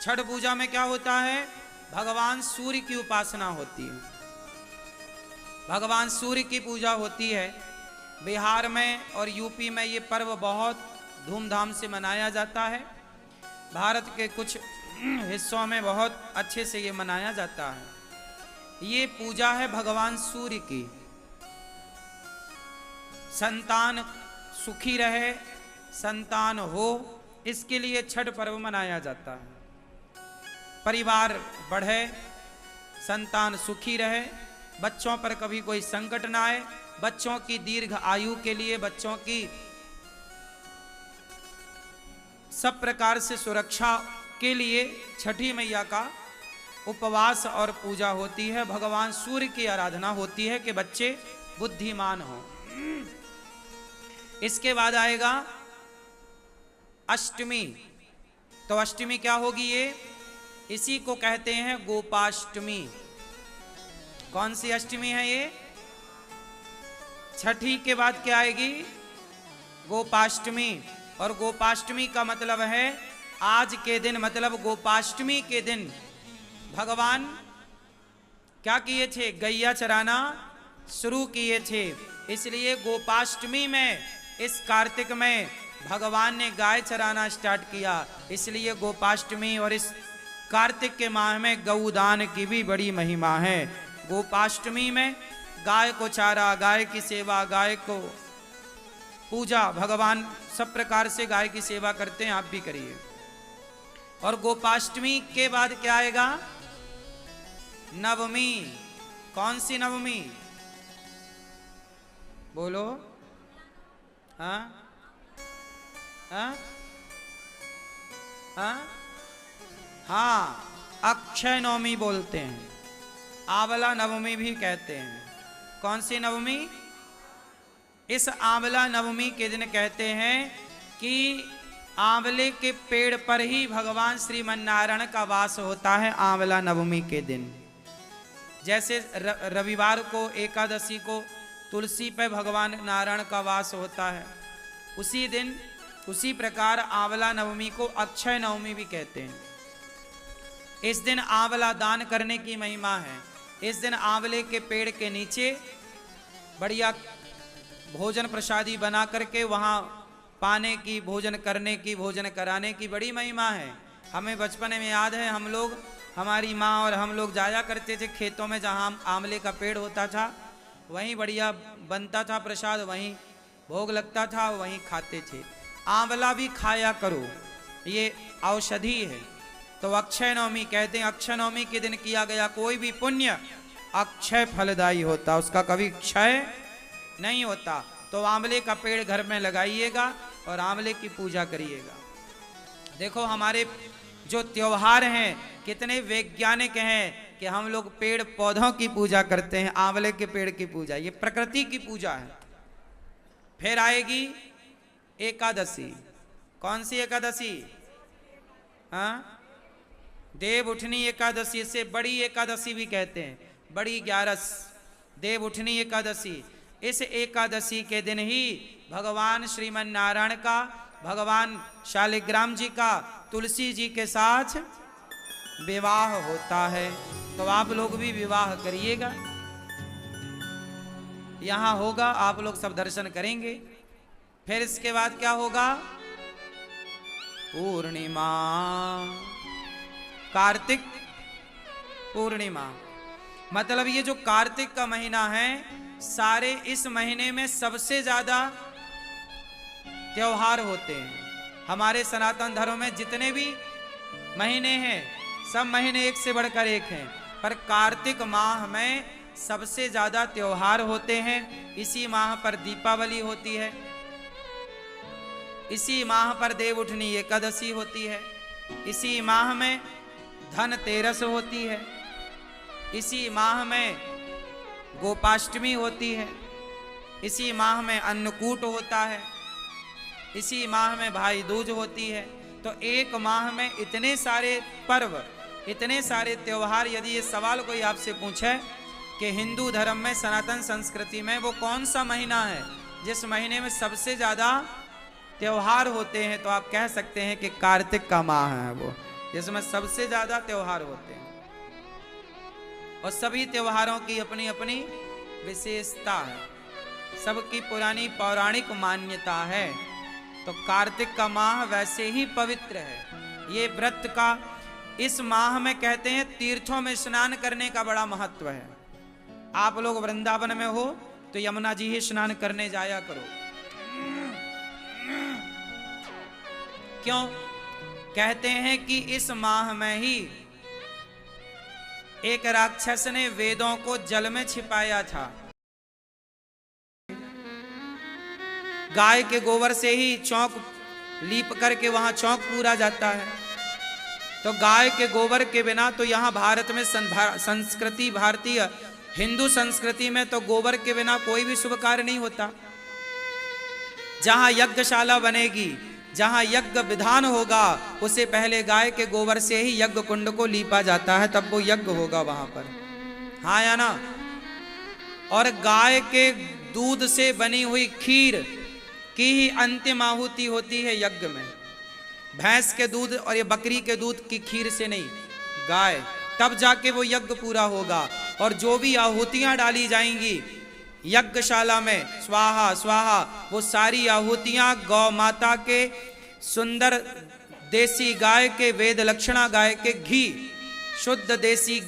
छठ पूजा में क्या होता है? भगवान सूर्य की उपासना होती है, भगवान सूर्य की पूजा होती है। बिहार में और यूपी में ये पर्व बहुत धूमधाम से मनाया जाता है। भारत के कुछ हिस्सों में बहुत अच्छे से ये मनाया जाता है। ये पूजा है भगवान सूर्य की। संतान सुखी रहे, संतान हो, इसके लिए छठ पर्व मनाया जाता है। परिवार बढ़े, संतान सुखी रहे, बच्चों पर कभी कोई संकट ना आए, बच्चों की दीर्घ आयु के लिए, बच्चों की सब प्रकार से सुरक्षा के लिए छठी मैया का उपवास और पूजा होती है। भगवान सूर्य की आराधना होती है कि बच्चे बुद्धिमान हों। इसके बाद आएगा अष्टमी। तो अष्टमी क्या होगी? ये इसी को कहते हैं गोपाष्टमी। कौन सी अष्टमी है ये? छठी के बाद क्या आएगी? गोपाष्टमी। और गोपाष्टमी का मतलब है आज के दिन, मतलब गोपाष्टमी के दिन भगवान क्या किए थे? गैया चराना शुरू किए थे। इसलिए गोपाष्टमी में, इस कार्तिक में भगवान ने गाय चराना स्टार्ट किया। इसलिए गोपाष्टमी और इस कार्तिक के माह में गौदान की भी बड़ी महिमा है। गोपाष्टमी में गाय को चारा, गाय की सेवा, गाय को पूजा, भगवान सब प्रकार से गाय की सेवा करते हैं, आप भी करिए। और गोपाष्टमी के बाद क्या आएगा? नवमी। कौन सी नवमी? बोलो। हाँ हाँ हाँ हाँ, अक्षय नवमी बोलते हैं, आंवला नवमी भी कहते हैं। कौन सी नवमी? इस आंवला नवमी के दिन कहते हैं कि आंवले के पेड़ पर ही भगवान श्रीमन नारायण का वास होता है। आंवला नवमी के दिन, जैसे रविवार को, एकादशी को तुलसी पे भगवान नारायण का वास होता है, उसी दिन, उसी प्रकार आंवला नवमी को अक्षय नवमी भी कहते हैं। इस दिन आंवला दान करने की महिमा है। इस दिन आंवले के पेड़ के नीचे बढ़िया भोजन प्रसादी बना करके वहाँ पाने की, भोजन करने की, भोजन कराने की बड़ी महिमा है। हमें बचपन में याद है, हम लोग, हमारी माँ और हम लोग जाया करते थे खेतों में, जहाँ आंवले का पेड़ होता था, वहीं बढ़िया बनता था प्रसाद, वहीं भोग लगता था, वहीं खाते थे। आंवला भी खाया करो, ये औषधि है। तो अक्षय नवमी कहते हैं, अक्षय नवमी के दिन किया गया कोई भी पुण्य अक्षय फलदायी होता, उसका कभी क्षय नहीं होता। तो आंवले का पेड़ घर में लगाइएगा और आंवले की पूजा करिएगा। देखो हमारे जो त्योहार हैं कितने वैज्ञानिक हैं कि हम लोग पेड़ पौधों की पूजा करते हैं, आंवले के पेड़ की पूजा, ये प्रकृति की पूजा है। फिर आएगी एकादशी। कौन सी एकादशी? हाँ, देव उठनी एकादशी, से बड़ी एकादशी भी कहते हैं, बड़ी 11, देव उठनी एकादशी। इस एकादशी के दिन ही भगवान श्रीमन नारायण का, भगवान शालिग्राम जी का तुलसी जी के साथ विवाह होता है। तो आप लोग भी विवाह करिएगा, यहां होगा, आप लोग सब दर्शन करेंगे। फिर इसके बाद क्या होगा? पूर्णिमा, कार्तिक पूर्णिमा। मतलब ये जो कार्तिक का महीना है, सारे इस महीने में सबसे ज्यादा त्योहार होते हैं। हमारे सनातन धर्म में जितने भी महीने हैं, सब महीने एक से बढ़कर एक हैं, पर कार्तिक माह में सबसे ज्यादा त्योहार होते हैं। इसी माह पर दीपावली होती है, इसी माह पर देव उठनी एकादशी होती है, इसी माह में धनतेरस होती है, इसी माह में गोपाष्टमी होती है, इसी माह में अन्नकूट होता है, इसी माह में भाई दूज होती है। तो एक माह में इतने सारे पर्व, इतने सारे त्योहार। यदि ये सवाल कोई आपसे पूछे कि हिंदू धर्म में, सनातन संस्कृति में वो कौन सा महीना है जिस महीने में सबसे ज्यादा त्योहार होते हैं, तो आप कह सकते हैं कि कार्तिक का माह है वो। जिसमें सबसे ज्यादा त्योहार होते हैं और सभी त्योहारों की अपनी अपनी विशेषता है, सबकी पुरानी पौराणिक मान्यता है। तो कार्तिक का माह वैसे ही पवित्र है। ये व्रत का इस माह में कहते हैं तीर्थों में स्नान करने का बड़ा महत्व है। आप लोग वृंदावन में हो तो यमुना जी ही स्नान करने जाया करो। क्यों? कहते हैं कि इस माह में ही एक राक्षस ने वेदों को जल में छिपाया था। गाय के गोबर से ही चौक लीप करके वहां चौक पूरा जाता है। तो गाय के गोबर के बिना तो यहाँ भारत में संस्कृति, भारतीय हिंदू संस्कृति में तो गोबर के बिना कोई भी शुभ कार्य नहीं होता। जहां यज्ञशाला बनेगी, जहां यज्ञ विधान होगा, उसे पहले गाय के गोबर से ही यज्ञ कुंड को लीपा जाता है, तब वो यज्ञ होगा वहां पर। हाँ या ना? और गाय के दूध से बनी हुई खीर की ही अंतिम आहुति होती है यज्ञ में। भैंस के दूध और ये बकरी के दूध की खीर से नहीं, गाय, तब जाके वो यज्ञ पूरा होगा। और जो भी आहुतियां डाली जाएंगी यज्ञशाला में, स्वाहा स्वाहा, वो सारी आहुतियां गौ माता के सुंदर देसी गाय के, वेद लक्षणा गाय के घी, शुद्ध देसी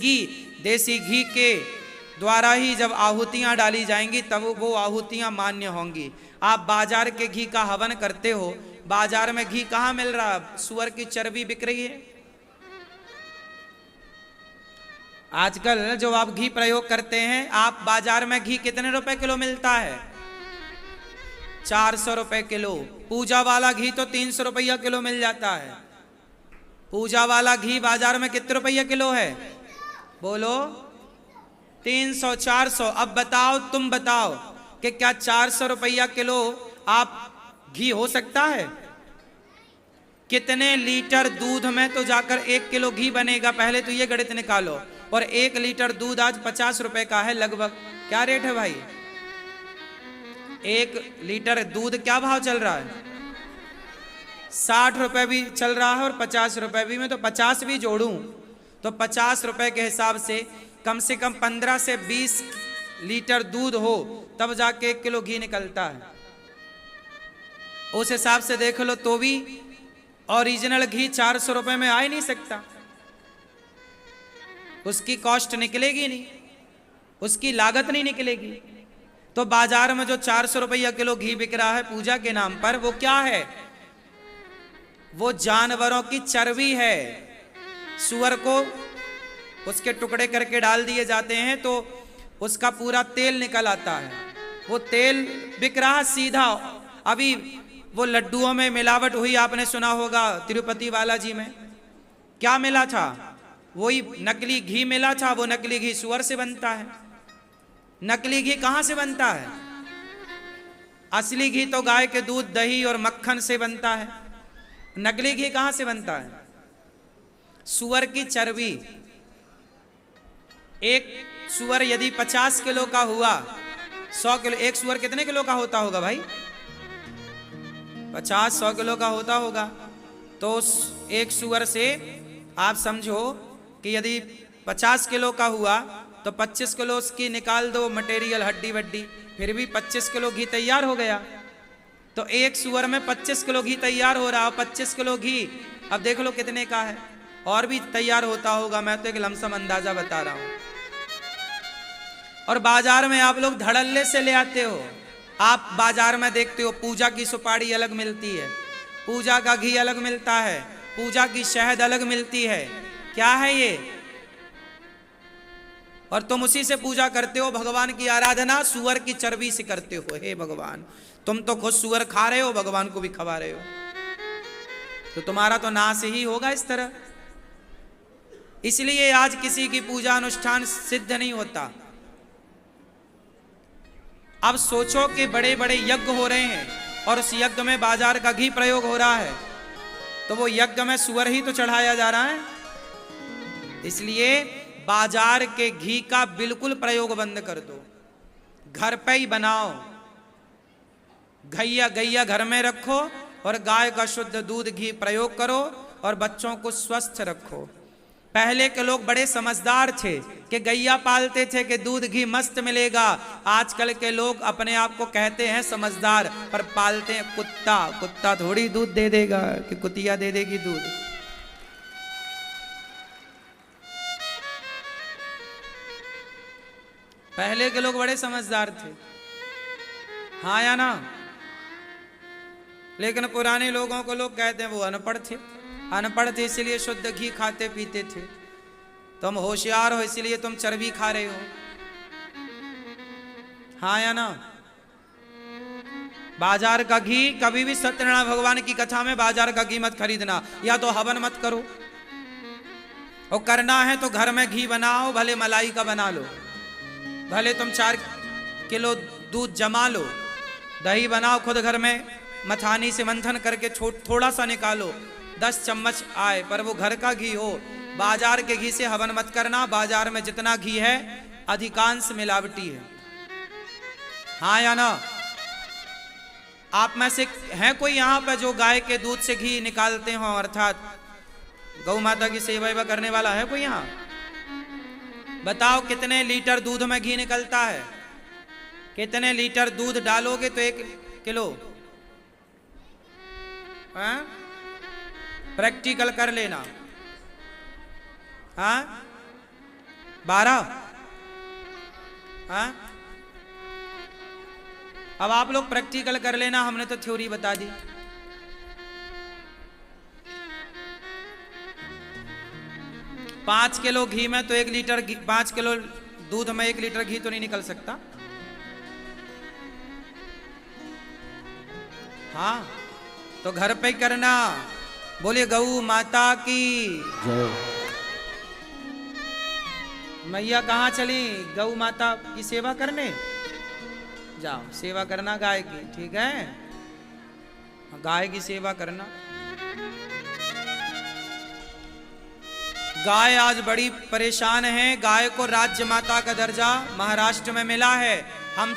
घी के द्वारा ही जब आहुतियां डाली जाएंगी तब वो आहुतियां मान्य होंगी। आप बाजार के घी का हवन करते हो, बाजार में घी कहाँ मिल रहा है? सुअर की चर्बी बिक रही है। आजकल जो आप घी प्रयोग करते हैं, आप बाजार में घी कितने रुपए किलो मिलता है? 400 रुपए किलो। पूजा वाला घी तो 300 रुपया किलो मिल जाता है। पूजा वाला घी बाजार में कितने रुपया किलो है? बोलो। 300, 400। अब बताओ, तुम बताओ कि क्या 400 रुपया किलो आप घी हो सकता है? कितने लीटर दूध में तो जाकर 1 किलो घी बनेगा? पहले तो ये गणित निकालो। और 1 लीटर दूध आज 50 रुपए का है लगभग। क्या रेट है भाई? 1 लीटर दूध क्या भाव चल रहा है? 60 रुपए भी चल रहा है और 50 रुपए भी। मैं तो 50 भी जोड़ूं तो 50 रुपए के हिसाब से कम 15 से 20 लीटर दूध हो तब जाके 1 किलो घी निकलता है। उस हिसाब से देख लो तो भी ओरिजिनल घी 400 रुपए में आ ही नहीं सकता। उसकी कॉस्ट निकलेगी नहीं, उसकी लागत नहीं निकलेगी। तो बाजार में जो 400 रुपया किलो घी बिक रहा है पूजा के नाम पर, वो क्या है? वो जानवरों की चर्बी है। सुअर को उसके टुकड़े करके डाल दिए जाते हैं तो उसका पूरा तेल निकल आता है। वो तेल बिक रहा सीधा। अभी वो लड्डुओं में मिलावट हुई, आपने सुना होगा तिरुपति बालाजी में क्या मिला था? वही नकली घी मिला था। वो नकली घी सुअर से बनता है। नकली घी कहां से बनता है? असली घी तो गाय के दूध, दही और मक्खन से बनता है। नकली घी कहां से बनता है? सुअर की चर्बी। एक सुअर यदि 50 किलो का हुआ, 100 किलो, एक सुअर कितने किलो का होता होगा भाई? 50-100 किलो का होता होगा। तो एक सुअर से आप समझो कि यदि 50 किलो का हुआ तो 25 किलो उसकी निकाल दो मटेरियल, हड्डी वड्डी, फिर भी 25 किलो घी तैयार हो गया। तो एक सुअर में 25 किलो घी तैयार हो रहा है। 25 किलो घी अब देख लो कितने का है। और भी तैयार होता होगा, मैं तो एक लमसम अंदाजा बता रहा हूं। और बाजार में आप लोग धड़ल्ले से ले आते हो। आप बाजार में देखते हो पूजा की सुपारी अलग मिलती है, पूजा का घी अलग मिलता है, पूजा की शहद अलग मिलती है। क्या है ये? और तुम उसी से पूजा करते हो। भगवान की आराधना सुअर की चर्बी से करते हो। हे भगवान, तुम तो खुद सुअर खा रहे हो, भगवान को भी खवा रहे हो, तो तुम्हारा तो नाश ही होगा इस तरह। इसलिए आज किसी की पूजा अनुष्ठान सिद्ध नहीं होता। अब सोचो कि बड़े बड़े यज्ञ हो रहे हैं और उस यज्ञ में बाजार का घी प्रयोग हो रहा है, तो वो यज्ञ में सुअर ही तो चढ़ाया जा रहा है। इसलिए बाजार के घी का बिल्कुल प्रयोग बंद कर दो। घर पे ही बनाओ। गैया घर में रखो और गाय का शुद्ध दूध घी प्रयोग करो और बच्चों को स्वस्थ रखो। पहले के लोग बड़े समझदार थे कि गैया पालते थे कि दूध घी मस्त मिलेगा। आजकल के लोग अपने आप को कहते हैं समझदार, पर पालते हैं कुत्ता। कुत्ता थोड़ी दूध दे देगा कि कुतिया दे देगी दूध। पहले के लोग बड़े समझदार थे, हाँ या ना? लेकिन पुराने लोगों को लोग कहते हैं वो अनपढ़ थे। अनपढ़ थे इसलिए शुद्ध घी खाते पीते थे। तुम होशियार हो इसलिए तुम चर्बी खा रहे हो, हाँ या ना? बाजार का घी कभी भी सत्यनारायण भगवान की कथा में बाजार का घी मत खरीदना, या तो हवन मत करो, और करना है तो घर में घी बनाओ, भले मलाई का बना लो, भले तुम 4 किलो दूध जमा लो, दही बनाओ खुद घर में, मथानी से मंथन करके थोड़ा सा निकालो, 10 चम्मच आए, पर वो घर का घी हो। बाजार के घी से हवन मत करना। बाजार में जितना घी है अधिकांश मिलावटी है, हाँ या ना? आप में से है कोई यहाँ पर जो गाय के दूध से घी निकालते हो, अर्थात गौ माता की सेवा करने वाला है कोई यहाँ? बताओ कितने लीटर दूध में घी निकलता है? कितने लीटर दूध डालोगे तो 1 किलो? प्रैक्टिकल कर लेना, हाँ? 12? हाँ? अब आप लोग प्रैक्टिकल कर लेना, हमने तो थ्योरी बता दी। पाँच किलो घी में तो 1 लीटर 5 किलो दूध में 1 लीटर घी तो नहीं निकल सकता, हाँ? तो घर पे करना। बोले गौ माता की जय। मैया कहाँ चली? गौ माता की सेवा करने जाओ, सेवा करना गाय की, ठीक है? गाय की सेवा करना। गाय आज बड़ी परेशान है। गाय को राज्य माता का दर्जा महाराष्ट्र में मिला है। हम